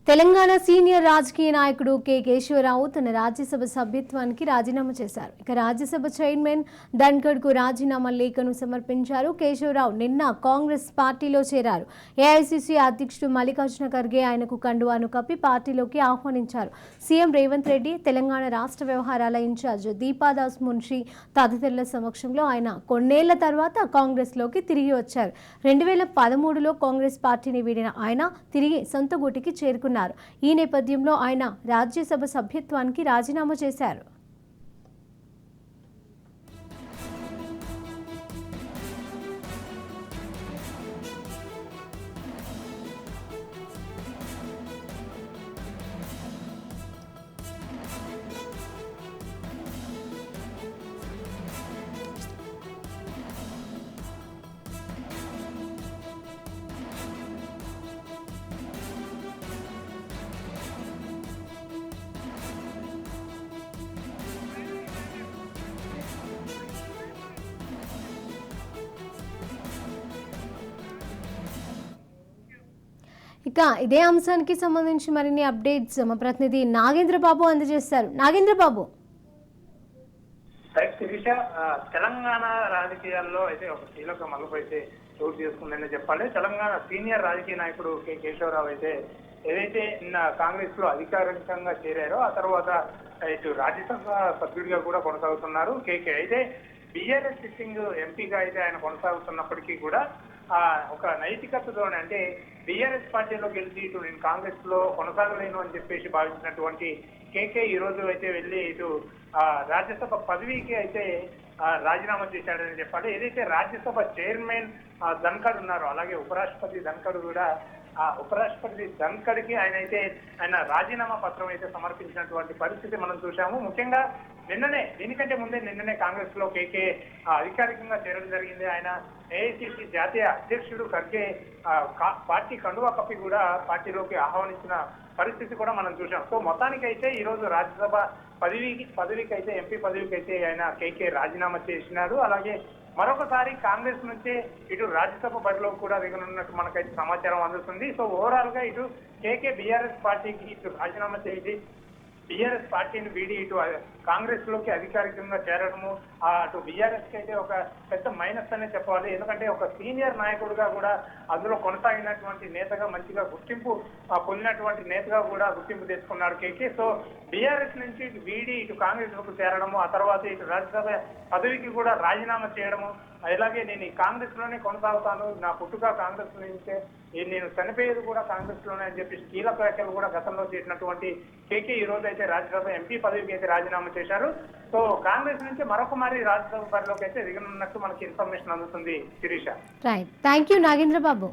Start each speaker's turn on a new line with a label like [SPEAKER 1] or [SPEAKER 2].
[SPEAKER 1] Telangana senior రాజకీయ నాయకుడు K Keshavarao తన రాజ్యసభ సభ్యత్వానికి రాజీనామా చేశారు. ఇక రాజ్యసభ చైర్మన్ ధన్ఖడ్కు రాజీనామా లేఖను సమర్పించారు. కేశవరావు నిన్న కాంగ్రెస్ పార్టీలో చేరారు. ఏఐసీసీ అధ్యక్షుడు మల్లికార్జున ఖర్గే ఆయనకు కండువాను కప్పి పార్టీలోకి ఆహ్వానించారు. సీఎం రేవంత్ రెడ్డి, తెలంగాణ రాష్ట్ర వ్యవహారాల ఇన్ఛార్జ్ దీపాదాస్ మున్షి తదితరుల సమక్షంలో ఆయన కొన్నేళ్ల తర్వాత కాంగ్రెస్లోకి తిరిగి వచ్చారు. 2013లో కాంగ్రెస్ పార్టీని వీడిన ఆయన తిరిగి సొంత గూటికి చేరుకున్నారు. ఈ నేపథ్యంలో ఆయన రాజ్యసభ సభ్యత్వానికి రాజీనామా చేశారు. ఇక ఇదే అంశానికి సంబంధించి మరిన్ని అప్డేట్స్ మా ప్రతినిధి నాగేంద్ర బాబు అందజేస్తారు. నాగేంద్ర బాబు.
[SPEAKER 2] తెలంగాణ రాజకీయాల్లో అయితే ఒక కీలక మలుపు అయితే చోటు చేసుకుందని చెప్పాలి. తెలంగాణ సీనియర్ రాజకీయ నాయకుడు కె కేశవరావు అయితే ఏదైతే నిన్న కాంగ్రెస్ లో అధికారికంగా చేరారో ఆ తర్వాత ఇటు రాజ్యసభ సభ్యుడిగా కూడా కొనసాగుతున్నారు. కేకే అయితే బీఆర్ఎస్ సిట్టింగ్ ఎంపీగా అయితే ఆయన కొనసాగుతున్నప్పటికీ కూడా ఒక నైతికతతోనే అంటే బీఆర్ఎస్ పార్టీలో గెలిచి ఇటు నేను కాంగ్రెస్ లో కొనసాగలేను అని చెప్పేసి భావించినటువంటి కేకే ఈ రోజు అయితే వెళ్ళి ఇటు రాజ్యసభ పదవికి అయితే రాజీనామా చేశాడని చెప్పాలి. ఏదైతే రాజ్యసభ చైర్మన్ ధన్ఖడ్ ఉన్నారో అలాగే ఉపరాష్ట్రపతి ధన్ఖడ్ కూడా ఉపరాష్ట్రపతి ధన్ఖడ్కి ఆయన రాజీనామా పత్రం అయితే సమర్పించినటువంటి పరిస్థితి మనం చూసాము. ముఖ్యంగా దీనికంటే ముందే నిన్ననే కాంగ్రెస్ లో కేకే అధికారికంగా చేరడం జరిగింది. ఆయన ఏఐసీసీ జాతీయ అధ్యక్షుడు ఖర్గే పార్టీ కండువా కప్పి కూడా పార్టీలోకి ఆహ్వానించిన పరిస్థితి కూడా మనం చూసాం. సో మొత్తానికి అయితే ఈ రోజు రాజ్యసభ పదవికి అయితే ఎంపీ పదవికి అయితే ఆయన కేకే రాజీనామా చేసినారు. అలాగే మరొకసారి కాంగ్రెస్ నుంచే ఇటు రాజ్యసభ బరిలో కూడా దిగనున్నట్టు మనకైతే సమాచారం అందుతుంది. సో ఓవరాల్ గా ఇటు కేకే బీఆర్ఎస్ పార్టీకి ఇటు రాజీనామా చేసి బీఆర్ఎస్ పార్టీని వీడి ఇటు కాంగ్రెస్ లోకి అధికారికంగా చేరడము అటు బీఆర్ఎస్ కి అయితే ఒక పెద్ద మైనస్ అనే చెప్పాలి. ఎందుకంటే ఒక సీనియర్ నాయకుడిగా కూడా అందులో కొనసాగినటువంటి నేతగా మంచిగా గుర్తింపు పొందినటువంటి నేతగా కూడా గుర్తింపు తెచ్చుకున్నాడు కేకే. సో బీఆర్ఎస్ నుంచి వీడి ఇటు కాంగ్రెస్ లోకి చేరడము ఆ తర్వాత ఇటు రాజ్యసభ పదవికి కూడా రాజీనామా చేయడము అలాగే నేను ఈ కాంగ్రెస్ లోనే కొనసాగుతాను, నా పుట్టుక కాంగ్రెస్ నుంచే, నేను చనిపోయేది కూడా కాంగ్రెస్ లోనే అని చెప్పేసి కీలక వ్యాఖ్యలు కూడా గతంలో చేసినటువంటి కేకే ఈ రోజు అయితే రాజ్యసభ ఎంపీ పదవికి అయితే రాజీనామా చేశారు. సో కాంగ్రెస్ నుంచి మరొక మరి రాజ్యసభ బరిలోకి అయితే దిగనున్నట్టు మనకి ఇన్ఫర్మేషన్ అందుతుంది. Sirisha.
[SPEAKER 1] Right, thank you Nagendra Babu.